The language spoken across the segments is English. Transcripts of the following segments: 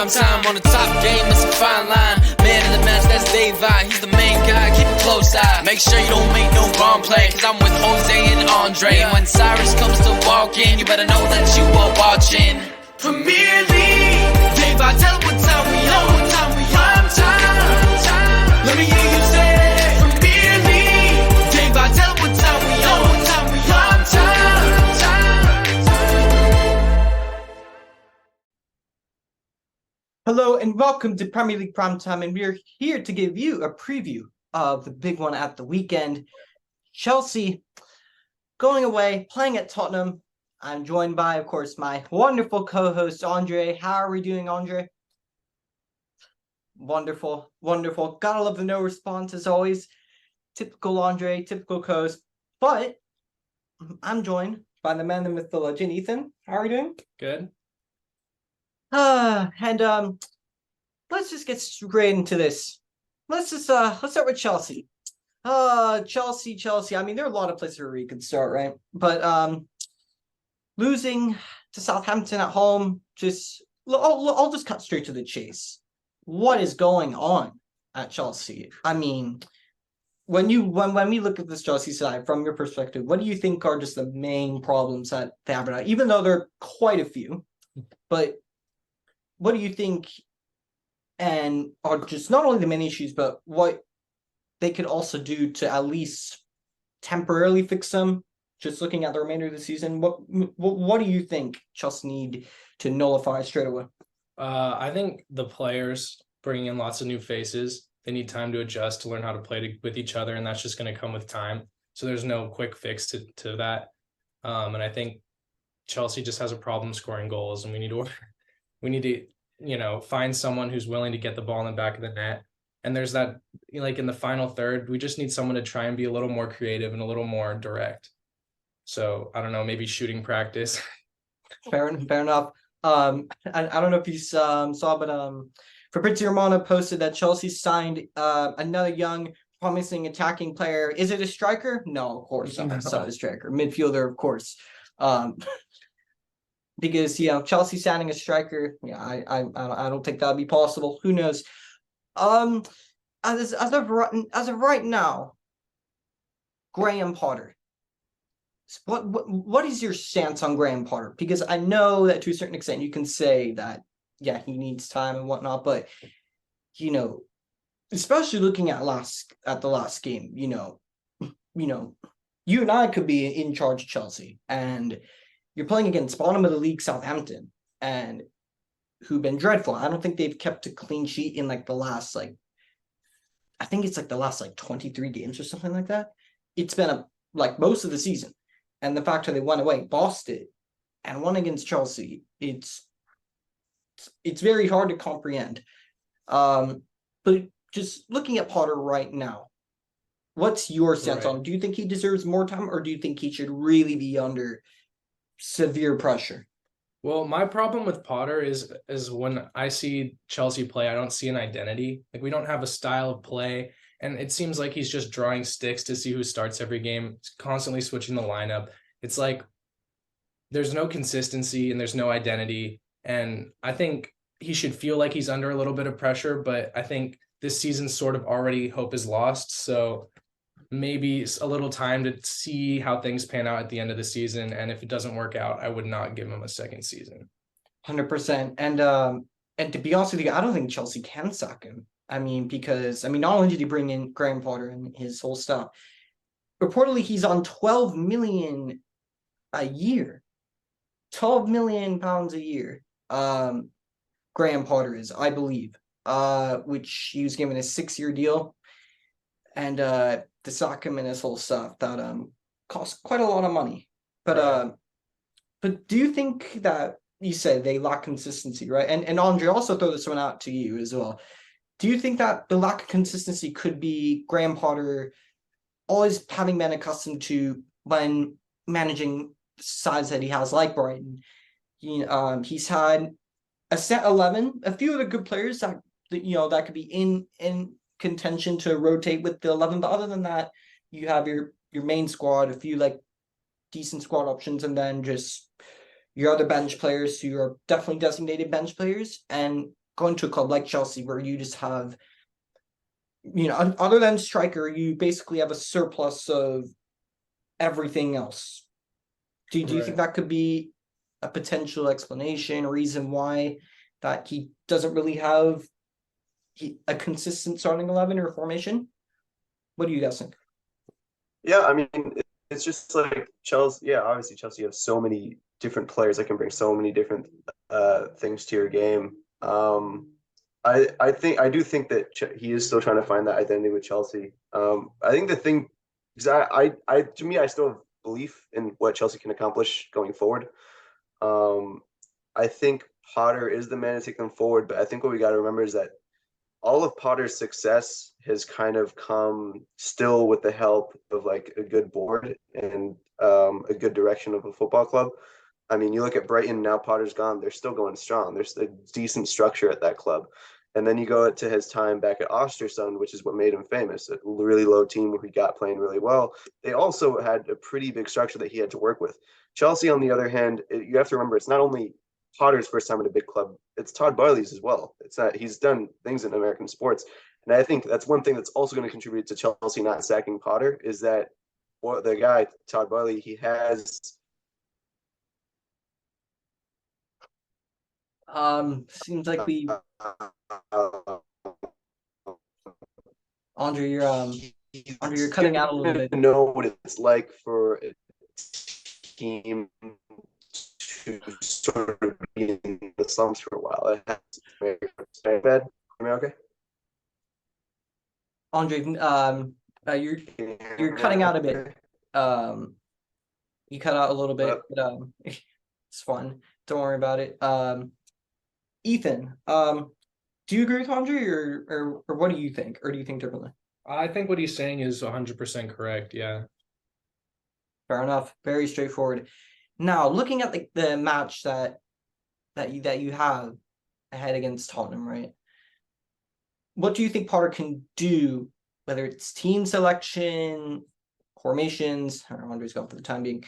prime time on the top game, it's a fine line. Man in the match, that's Daveye, he's the main guy, keep a close eye. Make sure you don't make no wrong play, cause I'm with Jose and Andre. When Cyrus comes to walk in, you better know that you are watching Premier League. Daveye, tell them what time we on, what time we on. Prime time, let me hear you say Premier League. Daveye, tell them what time we on, what time we on. Prime time. Hello and welcome to Premier League Primetime, and we're here to give you a preview of the big one at the weekend. Chelsea going away, playing at Tottenham. I'm joined by, of course, my wonderful co-host, Andre. How are we doing, Andre? Wonderful, wonderful. Gotta love the no response as always. Typical Andre, typical co-host. But I'm joined by the man, the myth, the legend, Ethan. How are we doing? Good. Let's just get straight into this. Let's start with Chelsea. Chelsea. I mean, there are a lot of places where you could start, right? But losing to Southampton at home, I'll just cut straight to the chase. What is going on at Chelsea? I mean, when we look at this Chelsea side from your perspective, what do you think are just the main problems that they have right now? Even though there are quite a few, but what do you think, and are just not only the main issues, but what they could also do to at least temporarily fix them? Just looking at the remainder of the season, what do you think Chelsea need to nullify straight away? I think the players bringing in lots of new faces. They need time to adjust, to learn how to play with each other, and that's just going to come with time. So there's no quick fix to that. And I think Chelsea just has a problem scoring goals, and we need to find someone who's willing to get the ball in the back of the net. And there's that, like in the final third, we just need someone to try and be a little more creative and a little more direct. So I don't know, maybe shooting practice. Fair enough. I don't know if you saw, but Fabrizio Romano posted that Chelsea signed another young, promising attacking player. Is it a striker? No, of course not. It's not a striker. Midfielder, of course. Because Chelsea signing a striker, I don't think that would be possible. Who knows? As of right now, Graham Potter. What is your stance on Graham Potter? Because I know that to a certain extent you can say that he needs time and whatnot, but especially looking at the last game, you and I could be in charge of Chelsea, and you're playing against bottom of the league Southampton, and who've been dreadful. I don't think they've kept a clean sheet in the last I think it's the last 23 games or something like that. It's been most of the season. And the fact that they went away, bossed it, and won against Chelsea, it's very hard to comprehend. But just looking at Potter right now, what's your sense on him? Do you think he deserves more time, or do you think he should really be under severe pressure? Well, my problem with Potter is when I see Chelsea play, I don't see an identity. We don't have a style of play. And it seems like he's just drawing sticks to see who starts every game. He's constantly switching the lineup. It's like there's no consistency and there's no identity. And I think he should feel like he's under a little bit of pressure, but I think this season sort of already hope is lost. So maybe a little time to see how things pan out at the end of the season. And if it doesn't work out, I would not give him a second season. 100%. And to be honest with you, I don't think Chelsea can sack him. Because not only did he bring in Graham Potter and his whole stuff, reportedly he's on 12 million a year. 12 million pounds a year. Graham Potter is, I believe, which he was given a 6-year deal. And to sack him and his whole stuff, that cost quite a lot of money. But do you think that, you said they lack consistency, right? And Andre, also throw this one out to you as well. Do you think that the lack of consistency could be Graham Potter always having been accustomed to when managing sides that he has, like Brighton? He's had a set 11, a few of the good players that could be in contention to rotate with the 11, but other than that, you have your main squad, a few decent squad options, and then just your other bench players who are definitely designated bench players. And going to a club like Chelsea where you just have, other than striker, you basically have a surplus of everything else. Do you think that could be a potential explanation, reason why that he doesn't really have a consistent starting 11 or formation? What do you guys think? Yeah, I mean, it's just like Chelsea. Yeah, obviously Chelsea have so many different players that can bring so many different things to your game. I do think that he is still trying to find that identity with Chelsea. I think the thing, because to me, I still have belief in what Chelsea can accomplish going forward. I think Potter is the man to take them forward, but I think what we got to remember is that all of Potter's success has kind of come still with the help of like a good board and a good direction of a football club. I mean, you look at Brighton now. Potter's gone; they're still going strong. There's a decent structure at that club. And then you go to his time back at Ostersund, which is what made him famous. A really low team where he got playing really well. They also had a pretty big structure that he had to work with. Chelsea, on the other hand, you have to remember it's not only Potter's first time at a big club, it's Todd Boehly's as well. It's not, he's done things in American sports. And I think that's one thing that's also going to contribute to Chelsea not sacking Potter is that the guy, Todd Boehly, he has. Seems like we Andre, you're cutting out a little bit. Know what it's like for a team to sort of be in the slumps for a while. Very bad. Am I okay? Andre, you're cutting out a bit. You cut out a little bit, but it's fun. Don't worry about it. Ethan, do you agree with Andre, or what do you think, or do you think differently? I think what he's saying is 100% correct. Yeah. Fair enough. Very straightforward. Now, looking at the match that you have ahead against Tottenham, right? What do you think Potter can do, whether it's team selection, formations? I don't know, Andre's gone for the time being.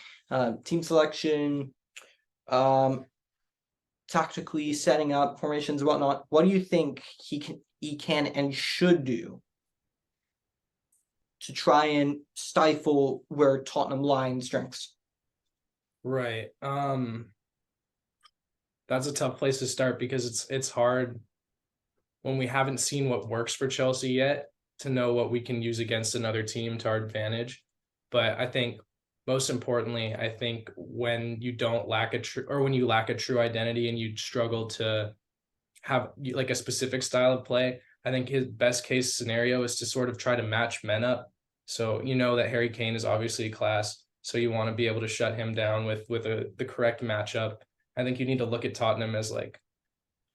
Team selection, tactically setting up formations and whatnot. What do you think he can and should do to try and stifle where Tottenham lie in strengths? Right. That's a tough place to start because it's hard when we haven't seen what works for Chelsea yet to know what we can use against another team to our advantage. But I think most importantly, I think when you lack a true identity and you struggle to have like a specific style of play, I think his best case scenario is to sort of try to match men up. So you know that Harry Kane is obviously a class, so you want to be able to shut him down with the correct matchup. I think you need to look at Tottenham as like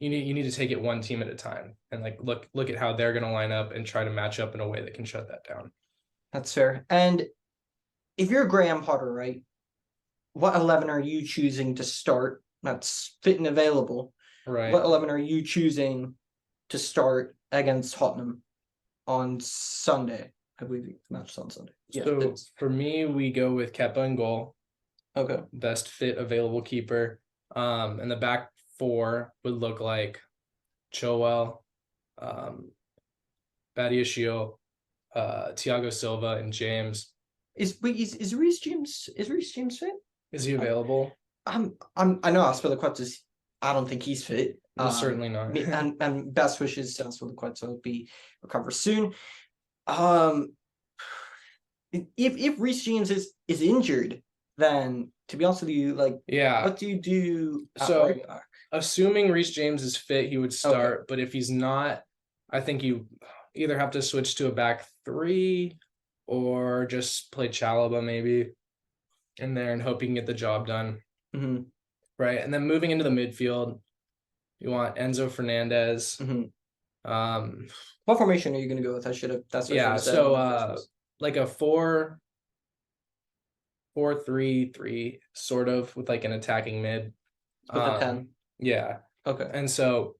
you need to take it one team at a time and like look at how they're going to line up and try to match up in a way that can shut that down. That's fair. And if you're Graham Potter, right, what 11 are you choosing to start that's fit and available? Right. What 11 are you choosing to start against Tottenham on Sunday? I believe the match is on Sunday. Yeah. So for me, we go with Kepa in goal. Okay. Best fit available keeper. And the back four would look like Chilwell, Badiashile, Thiago Silva, and James. Is Reece James fit? Is he available? I know Aspilicueta, I don't think he's fit. Certainly not. and best wishes to Aspilicueta will be recover soon. If Reece James is injured, then to be honest with you, like, yeah, what do you do? So assuming Reece James is fit, he would start. Okay. But if he's not, I think you either have to switch to a back three or just play Chalobah maybe in there and hope he can get the job done. Mm-hmm. Right. And then moving into the midfield, you want Enzo Fernandez. Mm-hmm. What formation are you going to go with? So like a 4-3-3 sort of with like an attacking mid. With a 10. Yeah. Okay. And so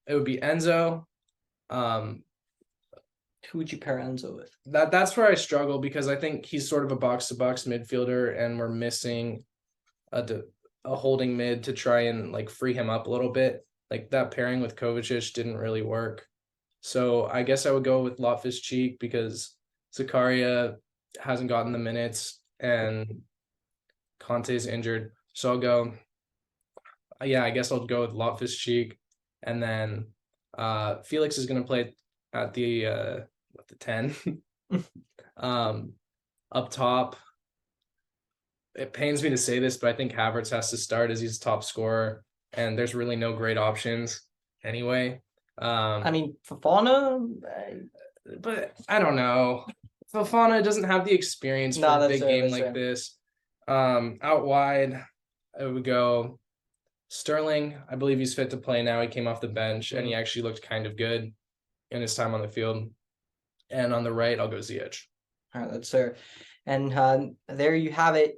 it would be Enzo. Who would you pair Enzo with? That's where I struggle because I think he's sort of a box-to-box midfielder and we're missing a holding mid to try and like free him up a little bit. like that pairing with Kovacic didn't really work. So I guess I would go with Loftus-Cheek because Zakaria hasn't gotten the minutes and Conte's injured. So I'll go, yeah, I guess I'll go with Loftus-Cheek. And then Felix is going to play at the 10. Up top, it pains me to say this, but I think Havertz has to start as he's top scorer, and there's really no great options anyway. I mean, Fofana. But I don't know. Fofana doesn't have the experience for No, a big game that's like fair. this. Out wide, I would go Sterling. I believe he's fit to play now. He came off the bench and he actually looked kind of good in his time on the field. And on the right, I'll go Ziyech. All right, that's fair. And there you have it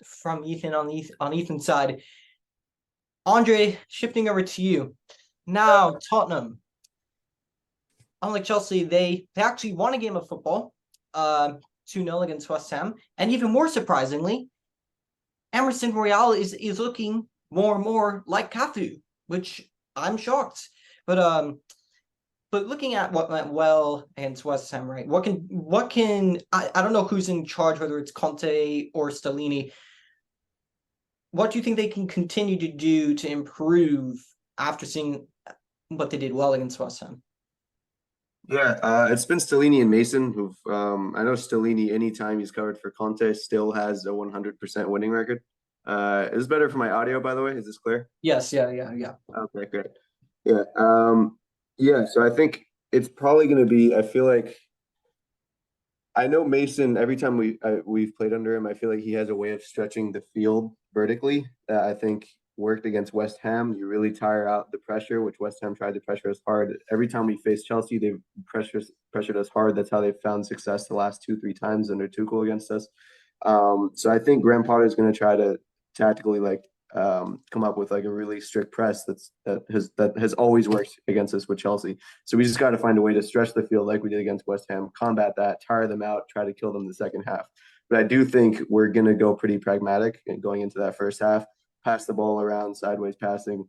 from Ethan on Ethan's side. Andre, shifting over to you. Now, Tottenham. Unlike Chelsea, they actually won a game of football, 2-0 against West Ham. And even more surprisingly, Emerson Royale is looking more and more like Cafu, which I'm shocked. But looking at what went well against West Ham, right? What can I don't know who's in charge, whether it's Conte or Stellini. What do you think they can continue to do to improve after seeing what they did well against West Ham? Yeah, it's been Stellini and Mason who've I know Stellini anytime he's covered for Conte still has a 100% winning record. Is this better for my audio, by the way? Is this clear? Yes, yeah. Okay, great. Yeah. Yeah, so I think it's probably going to be, I feel like I know Mason, every time we've played under him, I feel like he has a way of stretching the field vertically that I think worked against West Ham. You really tire out the pressure, which West Ham tried to pressure us hard. Every time we faced Chelsea, they pressured us hard. That's how they found success the last 2-3 times under Tuchel against us. So I think Graham Potter is going to try to tactically come up with like a really strict press that has always worked against us with Chelsea. So we just got to find a way to stretch the field like we did against West Ham, combat that, tire them out, try to kill them in the second half. But I do think we're going to go pretty pragmatic and going into that first half, pass the ball around, sideways passing,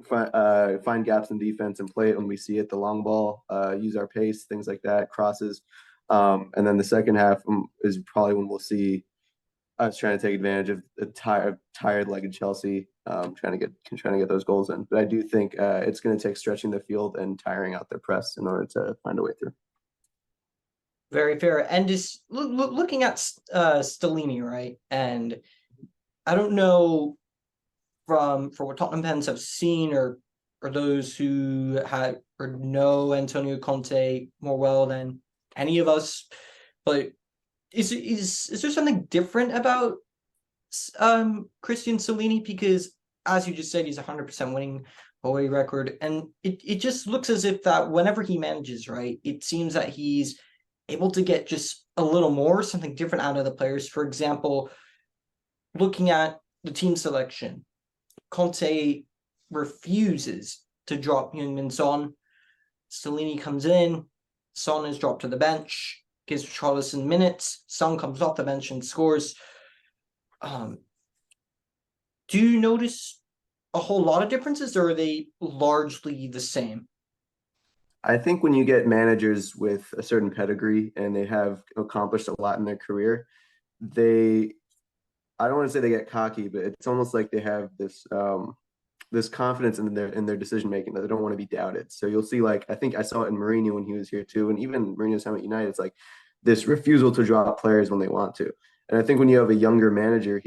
find gaps in defense and play it when we see it, the long ball, use our pace, things like that, crosses. And then the second half is probably when we'll see us trying to take advantage of the tired-legged Chelsea, trying to get those goals in. But I do think it's going to take stretching the field and tiring out their press in order to find a way through. Very fair. And just looking at Stellini, right? And I don't know for what Tottenham fans have seen or those who had or know Antonio Conte more well than any of us, but is there something different about Christian Stellini? Because as you just said, he's 100% winning away record, and it just looks as if that whenever he manages, right, it seems that he's able to get just a little more, something different out of the players. For example, looking at the team selection, Conte refuses to drop Heung-min Son. Stellini comes in, Son is dropped to the bench, gives Richarlison minutes, Son comes off the bench and scores. Do you notice a whole lot of differences, or are they largely the same? I think when you get managers with a certain pedigree and they have accomplished a lot in their career, I don't want to say they get cocky, but it's almost like they have this confidence in their decision making that they don't want to be doubted. So you'll see, like, I think I saw it in Mourinho when he was here too, and even Mourinho's time at United. It's like this refusal to drop players when they want to. And I think when you have a younger manager,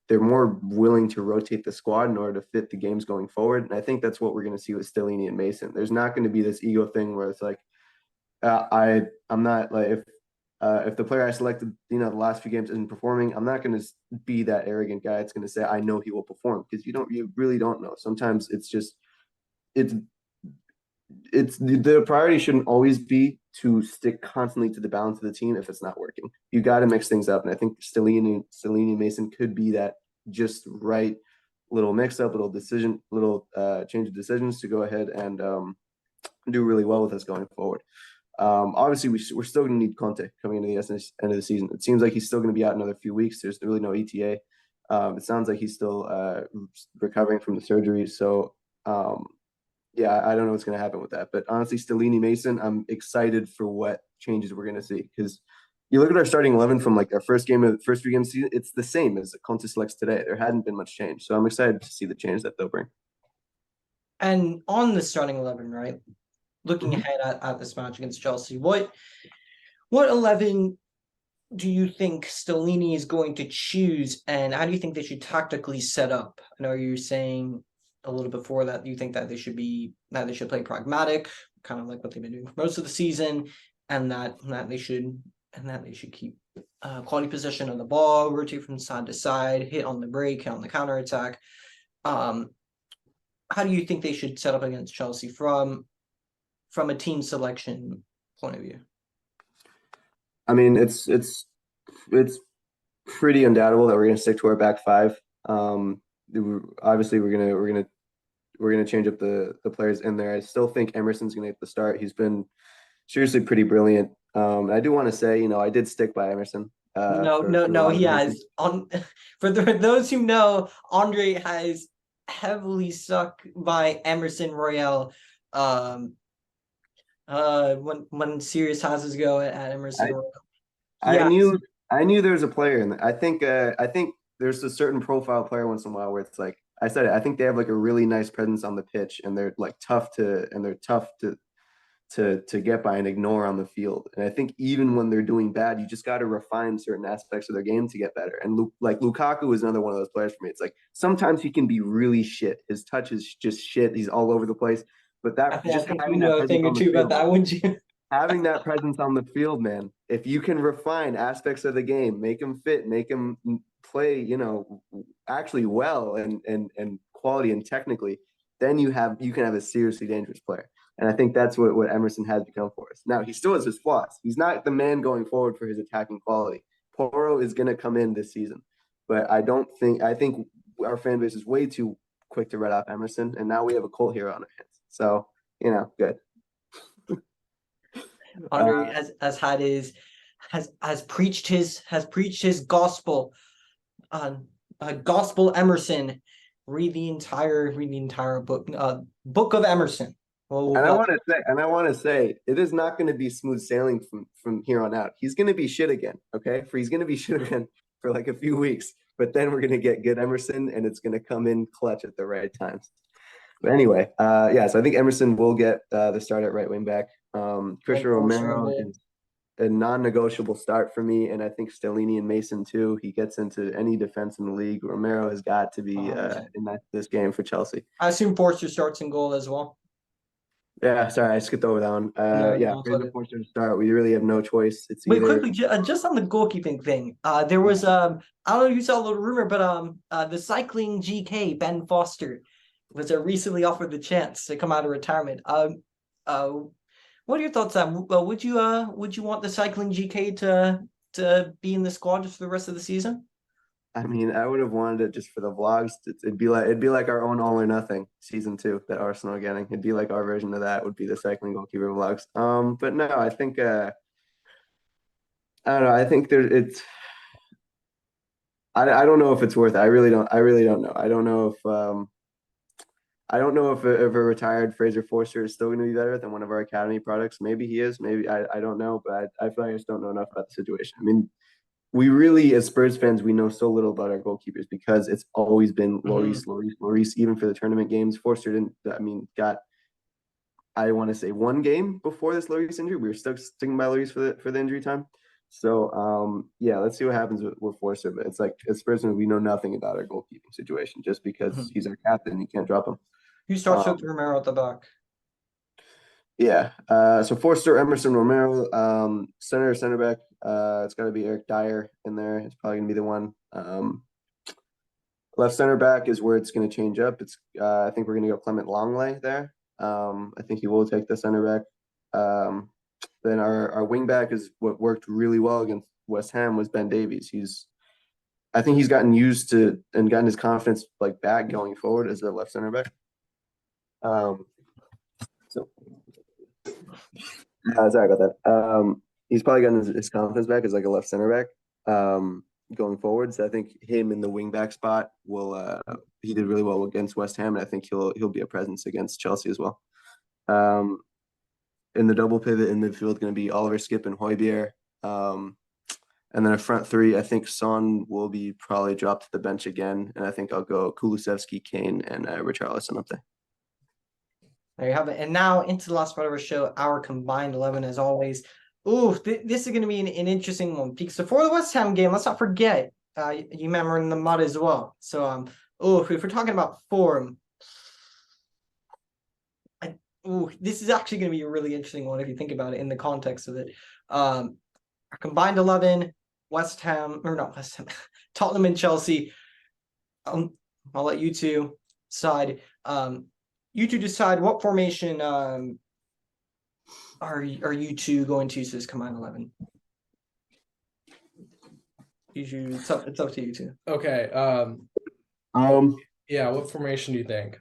they're more willing to rotate the squad in order to fit the games going forward. And I think that's what we're going to see with Stellini and Mason. There's not going to be this ego thing where it's like, I'm not like if the player I selected, the last few games isn't performing, I'm not going to be that arrogant guy. It's going to say I know he will perform, because you really don't know. Sometimes the priority shouldn't always be to stick constantly to the balance of the team if it's not working. You got to mix things up, and I think Stellini and Mason could be that just right little mix-up, little change of decisions to go ahead and do really well with us going forward. Obviously, we're still going to need Conte coming into the end of the season. It seems like he's still going to be out another few weeks. There's really no ETA. It sounds like he's still recovering from the surgery. So Yeah, I don't know what's going to happen with that. But honestly, Stellini Mason, I'm excited for what changes we're going to see because you look at our starting 11 from like our first game of the first 3 games season, it's the same as the Conte selects today. There hadn't been much change. So I'm excited to see the change that they'll bring. And on the starting 11, right? Looking Mhm. ahead at this match against Chelsea, what 11 do you think Stellini is going to choose, and how do you think they should tactically set up? I know you're saying a little before that you think that they should play pragmatic, kind of like what they've been doing for most of the season, and that they should keep quality possession of the ball, rotate from side to side, hit on the break, hit on the counter attack. Um, how do you think they should set up against Chelsea from a team selection point of view? I mean, it's pretty undoubtable that we're going to stick to our back five. Obviously, we're gonna change up the players in there. I still think Emerson's going to get the start. He's been seriously pretty brilliant. I do want to say, I did stick by Emerson. No, For no, a no. lot of He the has reasons. on those who know, Andre has heavily stuck by Emerson Royale. Um, when Sirius has his go at Emerson I Royale, he I has. knew there was a player in there. I think there's a certain profile player once in a while where it's like I said it. I think they have like a really nice presence on the pitch, and they're like tough to get by and ignore on the field. And I think even when they're doing bad, you just got to refine certain aspects of their game to get better. And like Lukaku is another one of those players for me. It's like sometimes he can be really shit. His touch is just shit. He's all over the place. But I that think, I just think you having that know a presence thing or on the two about field, that, wouldn't you? having that presence on the field, man. If you can refine aspects of the game, make them fit, make them play, actually well and quality and technically, then you can have a seriously dangerous player. And I think that's what Emerson has become for us. Now he still has his flaws. He's not the man going forward for his attacking quality. Poro is going to come in this season, but I think our fan base is way too quick to write off Emerson, and now we have a cult hero on our hands. So good. Andre has preached his gospel on gospel Emerson. Read the entire book of Emerson. Well, And I want to say, it is not going to be smooth sailing from here on out. He's going to be shit again, okay? He's going to be shit again for like a few weeks, but then we're going to get good Emerson, and it's going to come in clutch at the right times. But anyway, yeah. So I think Emerson will get the start at right wing back. Christian Romero is a non-negotiable start for me, and I think Stellini and Mason too. He gets into any defense in the league. Romero has got to be in this game for Chelsea. I assume Forster starts in goal as well. Yeah, sorry, I skipped over that one. No, Yeah, no, it's all Fraser good. Forster to start. We really have no choice. It's Wait, either quickly, just on the goalkeeping thing. There was I don't know if you saw a little rumor, but the cycling GK Ben Foster was recently offered the chance to come out of retirement. What are your thoughts on that? Would you want the cycling GK to be in the squad just for the rest of the season? I mean, I would have wanted it just for the vlogs. It'd be like our own All or Nothing season 2 that Arsenal are getting. It'd be like our version of that would be the cycling goalkeeper vlogs. But no, I think I don't know. I think I don't know if it's worth it. I really don't know. I don't know if a retired Fraser Forster is still going to be better than one of our academy products. Maybe he is. Maybe I don't know. But I feel like I just don't know enough about the situation. I mean, we really, as Spurs fans, we know so little about our goalkeepers because it's always been Lloris, even for the tournament games. Forster didn't, I mean, I want to say 1 game before this Lloris injury. We were still sticking by Lloris for the injury time. So, yeah, let's see what happens with Forster. But it's like, as Spurs fans, we know nothing about our goalkeeping situation just because he's our captain. You can't drop him. Who starts with Romero at the back? Yeah. So Forster, Emerson, Romero, center back. It's got to be Eric Dyer in there. It's probably gonna be the one. Left center back is where it's gonna change up. I think we're gonna go Clement Longley there. I think he will take the center back. Then our wing back is what worked really well against West Ham was Ben Davies. I think he's gotten used to and gotten his confidence like back going forward as a left center back. So sorry about that. He's probably gotten his confidence back as like a left center back. going forward. So I think him in the wing back spot will he did really well against West Ham, and I think he'll be a presence against Chelsea as well. In the double pivot in midfield, going to be Oliver Skip and Højbjerg. And then a front three, I think Son will be probably dropped to the bench again, and I think I'll go Kulusevski, Kane, and Richarlison up there. There you have it. And now into the last part of our show, our combined 11 as always. Ooh, this is going to be an interesting one because before the West Ham game, let's not forget, you remember in the mud as well. So, if we're talking about form, this is actually going to be a really interesting one if you think about it in the context of it. Our combined 11, Tottenham and Chelsea. I'll let you two decide. You two decide what formation are you two going to use this combined 11? It's up to you two. Okay. Yeah. What formation do you think?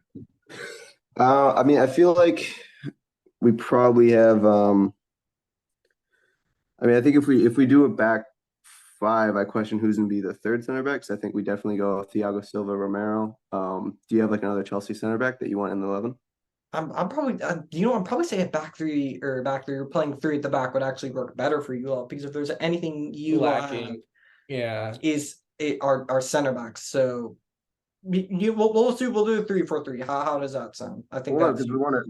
I mean, I feel like we probably have. I mean, I think if we do a back five, I question who's going to be the third center back. So I think we definitely go Thiago Silva, Romero. Do you have like another Chelsea center back that you want in the 11? I'm probably I'm probably saying back three or playing three at the back would actually work better for you all because if there's anything you lacking, is our center backs. So we'll do a 3-4-3. How does that sound? I think because we want to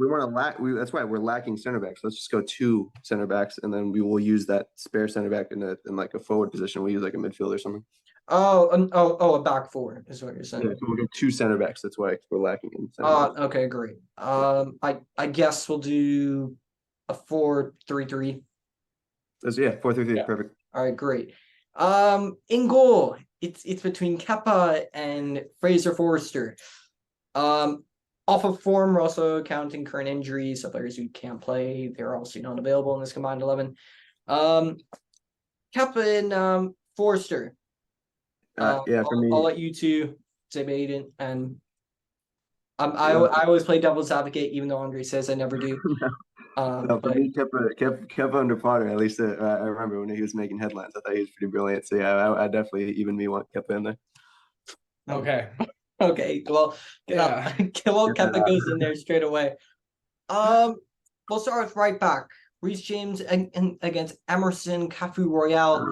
that's why we're lacking center backs. Let's just go 2 center backs, and then we will use that spare center back in like a forward position. We use like a midfield or something. A back four is what you're saying. Yeah, so we'll go 2 center backs. That's why we're lacking in center backs. Okay, great. I guess we'll do a 4-3-3. That's 4-3-3. Yeah. Perfect. All right, great. In goal, it's between Kepa and Fraser Forster. Off of form, we're also counting current injuries, so players who can't play, they're also not available in this combined 11. Kepa and Forster. For me, I'll let you two debate it, and I always play devil's advocate, even though Andre says I never do. For me, Kepa under Potter. At least I remember when he was making headlines. I thought he was pretty brilliant. So yeah, I definitely want Kepa in there. Okay. Okay. Well, Kepa goes in there straight away. We'll start with right back. Reece James and against Emerson Cafu Royale.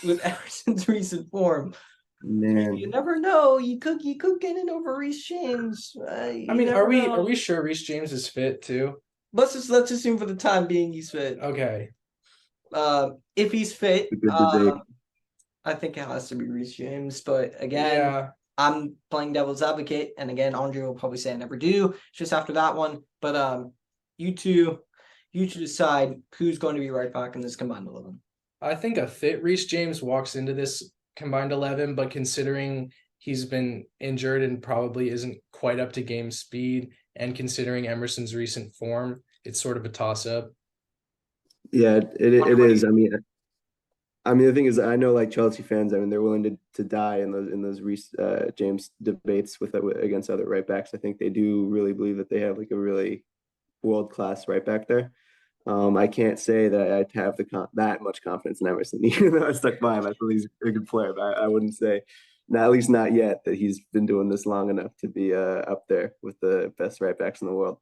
With Emerson's recent form. Man, you never know. You could get in over Reece James. I mean, are we sure Reece James is fit too? Let's assume for the time being he's fit. Okay. If he's fit, I think it has to be Reece James. But again, I'm playing devil's advocate, and again, Andre will probably say I never do. It's just after that one. But you two decide who's going to be right back in this combined 11. I think a fit Reece James walks into this combined 11, but considering he's been injured and probably isn't quite up to game speed, and considering Emerson's recent form, it's sort of a toss-up. Yeah, it is. I mean, the thing is, I know like Chelsea fans. I mean, they're willing to die in those Reece James debates against other right backs. I think they do really believe that they have like a really world-class right back there. I can't say that I have that much confidence in Emerson, even though I stuck by him. I feel he's a good player, but I wouldn't say, at least not yet, that he's been doing this long enough to be up there with the best right backs in the world.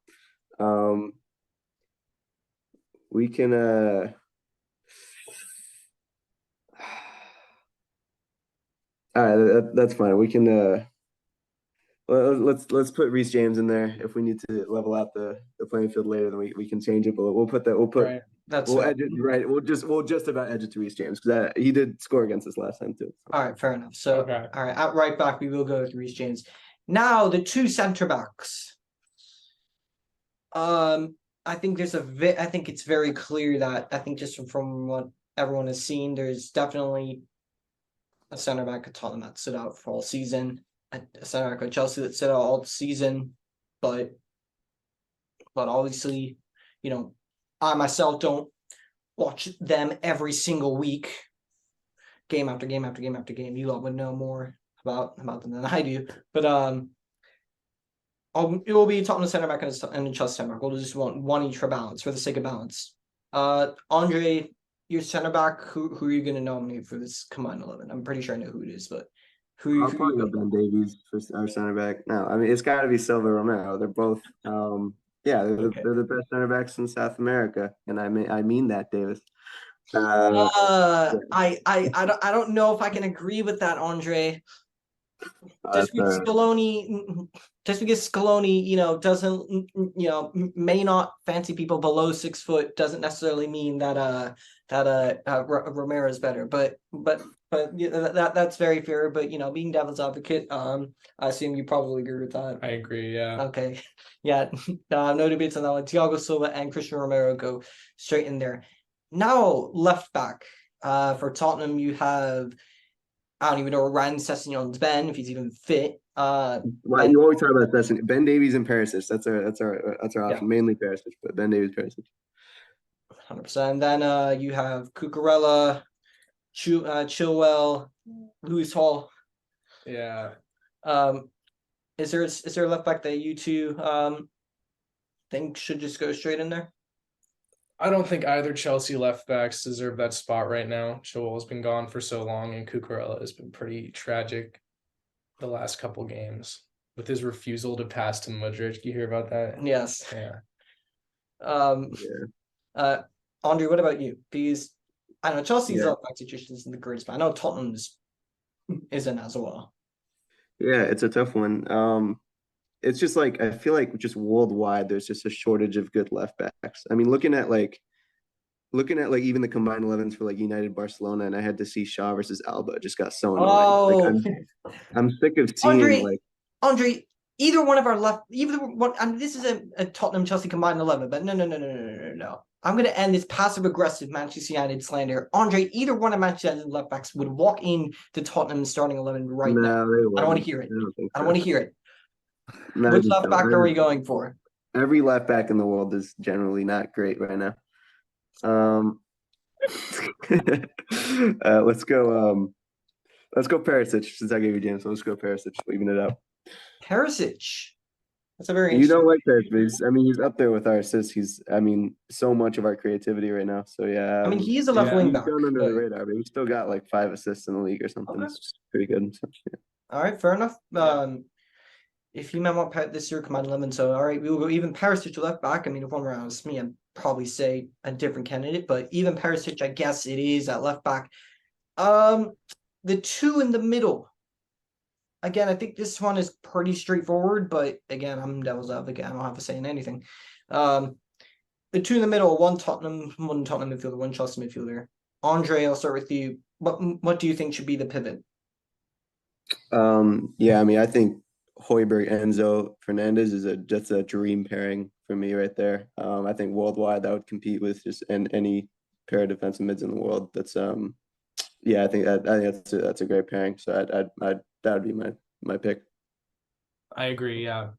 We can. All right, that's fine. We can. Let's put Reece James in there. If we need to level out the playing field later, then we can change it. But we'll put right. We'll edge it right. We'll just about edge it to Reece James because he did score against us last time too. All right, fair enough. So Okay. All right, at right back we will go with Reece James. Now the 2 center backs. I think I think it's very clear that I think just from what everyone has seen, there's definitely a center back at Tottenham that stood out for all season. A center back at Chelsea that stood out all season, but obviously, I myself don't watch them every single week, game after game after game after game. You all would know more about them than I do, but it will be Tottenham center back and Chelsea center back. We'll just want one each for balance, for the sake of balance. Andre, your center back, who are you going to nominate for this combined 11? I'm pretty sure I know who it is, but who I'll who probably you go got? Ben Davies for our center back. No, I mean it's got to be Silva Romero. They're both, yeah, Okay. they're the best center backs in South America, and I mean that, Davis. Uh, yeah, I don't know if I can agree with that, Andre. that's Just because Scaloni, doesn't, may not fancy people below 6 foot, doesn't necessarily mean that Romero is better. But yeah, that's very fair. But being devil's advocate, I assume you probably agree with that. I agree. Yeah. Okay, yeah, no debates on that one. Thiago Silva and Christian Romero go straight in there. Now left back, for Tottenham, you have, I don't even know where Ryan Sessegnon's been, if he's even fit. Well, And you always talk about that. Ben Davies and Perisic. That's our yeah, option. Mainly Perisic, but Ben Davies, Perisic. 100%. And then you have Cucurella, Chilwell, Lewis Hall. Yeah. Um, is there a left back that you two think should just go straight in there? I don't think either Chelsea left backs deserve that spot right now. Chilwell's been gone for so long, and Cucurella has been pretty tragic the last couple games with his refusal to pass to Mudryk. You hear about that? Yes. Yeah. Um, Yeah. Andre, what about you? Because I know Chelsea's Yeah. left back situation isn't the greatest, but I know Tottenham's isn't as well. Yeah, it's a tough one. It's just like I feel like just worldwide, there's just a shortage of good left backs. I mean, looking at even the combined 11s for like United Barcelona, and I had to see Shaw versus Alba. It just got so annoying. Like Oh, I'm sick of seeing Andre, like Andre, either one of our left, either one. I mean, this is a Tottenham Chelsea combined 11, but no. I'm going to end this passive aggressive Manchester United slander. Andre, either one of Manchester United's left backs would walk in to Tottenham starting 11 right now. no, they I don't want to wouldn't. hear it. I don't think I don't so. want to hear it. No, I Which just left don't. back are we going for? Every left back in the world is generally not great right now. Let's go. Let's go Perisic since I gave you James. So let's go Perisic, leaving it up. Perisic. That's a very You don't interesting. like Perisic, but I mean, he's up there with our assists. I mean, so much of our creativity right now. So yeah, I mean, he is a left yeah. wing he's back. gone under the But, radar, but he's still got like 5 assists in the league or something. okay. It's pretty good. So, yeah. All right, fair enough. Yeah. If you meant want this year combined 11, so all right, we will go even Perisic left back. I mean, if one were asked me, I'd probably say a different candidate, but even Perisic, I guess it is at left back. The two in the middle. Again, I think this one is pretty straightforward, but again, I'm devil's advocate. I don't have to say in anything. The two in the middle, one Tottenham midfielder, one Chelsea midfielder. Andre, I'll start with you. What do you think should be the pivot? Yeah, I mean, I think Højbjerg, Enzo, Fernandez that's a dream pairing for me right there. I think worldwide that would compete with just any pair of defensive mids in the world. Yeah, I think that's a great pairing. So that would be my pick. I agree. Yeah.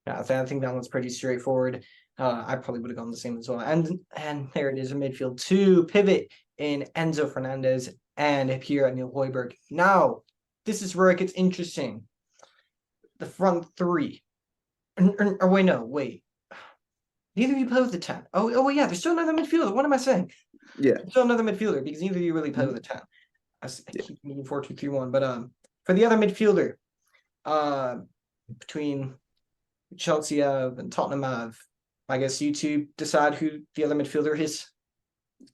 Yeah, I think that one's pretty straightforward. I probably would have gone the same as well. And there it is, a midfield two pivot in Enzo Fernandez and here Emil Højbjerg. Now, this is where it gets interesting. The front three. Wait. Neither of you play with the 10. Oh yeah, there's still another midfielder. What am I saying? Yeah. There's still another midfielder because neither of you really play with the 10. I keep meaning 4-2-3-1. But for the other midfielder, between Chelsea and Tottenham have, I guess you two decide who the other midfielder is.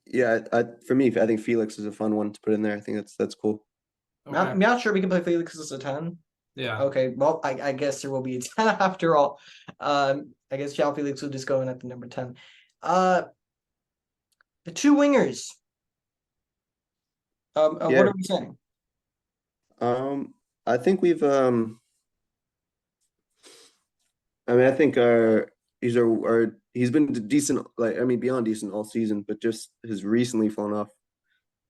Yeah, for me, I think Felix is a fun one to put in there. I think that's cool. Okay. I'm not sure we can play Felix as a 10. Yeah. Okay, well, I guess there will be a 10 after all. I guess João Felix will just go in at the number 10. The two wingers. What are we saying? I think we've I mean, I think he's been decent, like I mean, beyond decent all season, but just has recently fallen off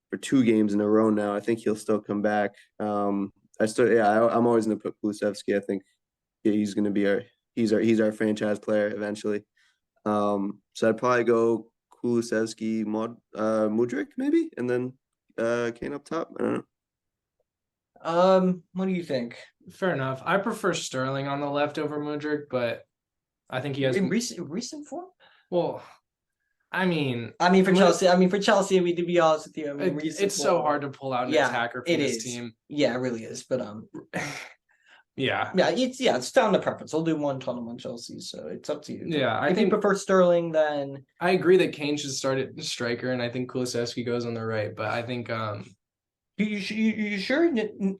for 2 games in a row now. I think he'll still come back. I'm always gonna put Kulusevski. I think he's gonna be he's our franchise player eventually. So I'd probably go Kulusevski, Mudryk maybe, and then Kane up top. I don't know. What do you think? Fair enough. I prefer Sterling on the left over Mudryk, but I think he has In recent form? well, I mean, for Chelsea, I mean, to be honest with you, I mean, it's so hard to pull out an attacker for this team. Yeah, it really is. But yeah, it's down to preference. I'll do one Tottenham, one Chelsea, so it's up to you. Yeah, if you prefer Sterling, then I agree that Kane should start at striker, and I think Kulusevski goes on the right. But I think you sure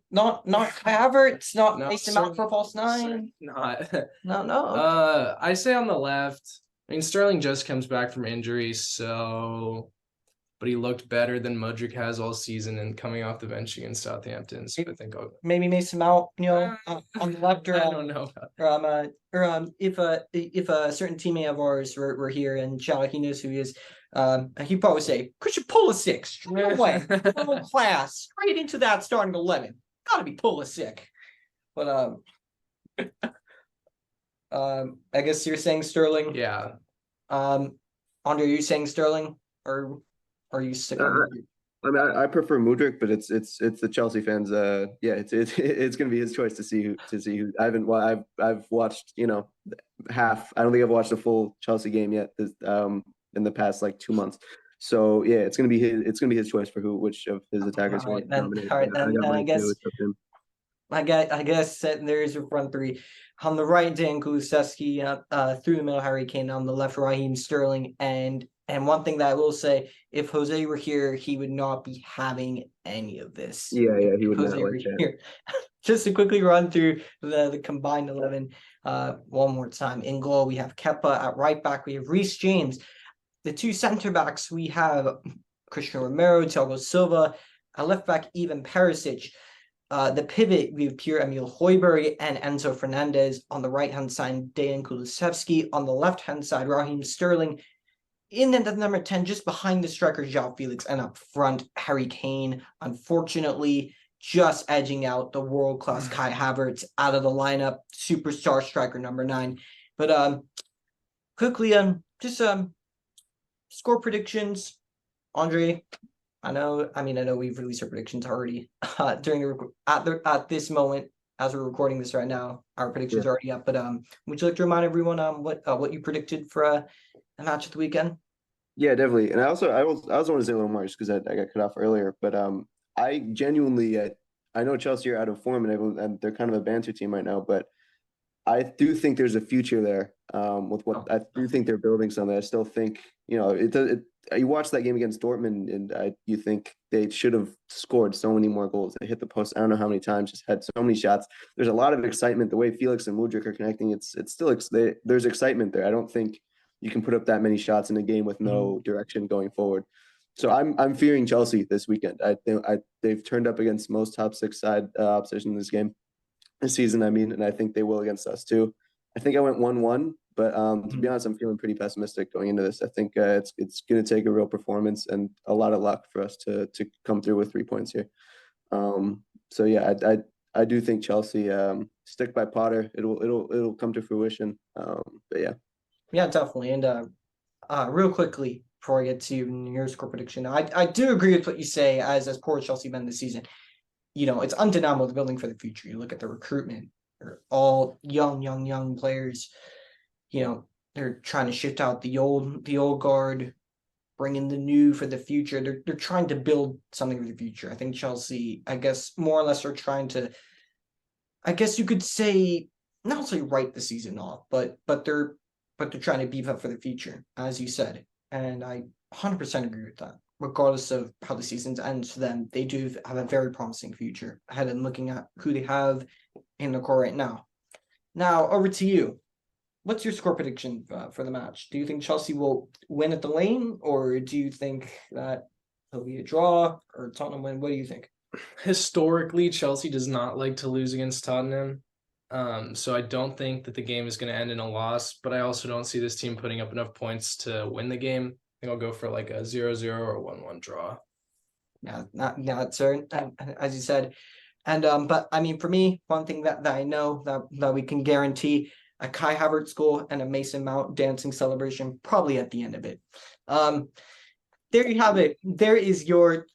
not Kai Havertz, not Mason Mount for false nine? Not no. I say on the left. I mean, Sterling just comes back from injury, but he looked better than Mudryk has all season and coming off the bench against Southampton. So I think maybe Mason Mount, on the left, or I don't know. If a certain teammate of ours were here and Chow, he knows who he is. He'd probably say Christian Pulisic straight away, full class, straight into that starting 11. Gotta be Pulisic. But I guess you're saying Sterling. Yeah. Um, Andre, are you saying Sterling, or are you sticking? I mean, I prefer Mudryk, but it's the Chelsea fans. It's gonna be his choice to see who. I've watched half. I don't think I've watched a full Chelsea game yet. In the past 2 months. So yeah, it's gonna be his choice for which of his attackers. All right, I guess there's your front three. On the right, Dan Kulusevski, through the middle, Harry Kane. On the left, Raheem Sterling. And one thing that I will say, if Jose were here, he would not be having any of this. Yeah, he would not like that. Here. Just to quickly run through the combined 11 one more time. In goal, we have Kepa. At right back, we have Reece James. The two center backs, we have Christian Romero, Thiago Silva. At left back, Ivan Perisic. The pivot, we have Pierre-Emile Højbjerg and Enzo Fernandez. On the right-hand side, Dejan Kulusevski. On the left-hand side, Raheem Sterling. In at number 10, just behind the striker, João Felix. And up front, Harry Kane. Unfortunately, just edging out the world-class Kai Havertz out of the lineup. Superstar striker number 9. But quickly, score predictions. Andre, I know we've released our predictions already at this moment as we're recording this right now. Our predictions are already up, but would you like to remind everyone what you predicted for a match of the weekend? Yeah, definitely. And I also want to say a little more just because I got cut off earlier, but I genuinely I know Chelsea are out of form and they're kind of a banter team right now, but I do think there's a future there with what I do think they're building something. I still think you watch that game against Dortmund and you think they should have scored so many more goals. They hit the post I don't know how many times, just had so many shots. There's a lot of excitement. The way Felix and Mudryk are connecting, it's still there's excitement there. I don't think you can put up that many shots in a game with no direction going forward. So I'm fearing Chelsea this weekend. They've turned up against most top 6 side opposition in this season. And I think they will against us too. I think I went 1-1, but to be honest, I'm feeling pretty pessimistic going into this. I think it's going to take a real performance and a lot of luck for us to come through with 3 points here. So yeah, I do think Chelsea stick by Potter. It'll come to fruition. But yeah. Yeah, definitely. And real quickly before I get to your score prediction, I do agree with what you say as poor as Chelsea been this season. It's undeniable the building for the future. You look at the recruitment; they're all young players. They're trying to shift out the old guard, bring in the new for the future. They're trying to build something for the future. I think Chelsea, I guess, more or less are trying to. I guess you could say not necessarily write the season off, but they're trying to beef up for the future, as you said, and I 100% agree with that. Regardless of how the season ends for them, they do have a very promising future ahead and looking at who they have in the core right now. Now, over to you. What's your score prediction for the match? Do you think Chelsea will win at the Lane, or do you think that it'll be a draw or Tottenham win? What do you think? Historically, Chelsea does not like to lose against Tottenham. So I don't think that the game is going to end in a loss, but I also don't see this team putting up enough points to win the game. I think I'll go for a 0-0 or 1-1 draw. Yeah, not certain, as you said. And but I mean, for me, one thing that I know that we can guarantee, a Kai Havertz goal and a Mason Mount dancing celebration probably at the end of it. There you have it. There is your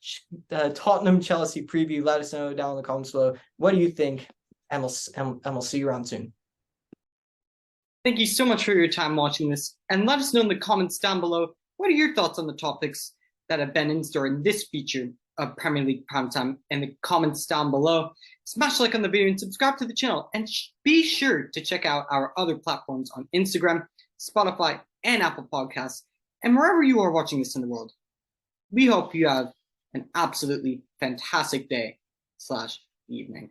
Tottenham Chelsea preview. Let us know down in the comments below. What do you think? And we'll see you around soon. Thank you so much for your time watching this, and let us know in the comments down below What are your thoughts on the topics that have been in store in this feature of Premier League Primetime in the comments down below? Smash like on the video and subscribe to the channel, and be sure to check out our other platforms on Instagram, Spotify, and Apple Podcasts, and wherever you are watching this in the world. We hope you have an absolutely fantastic day / evening.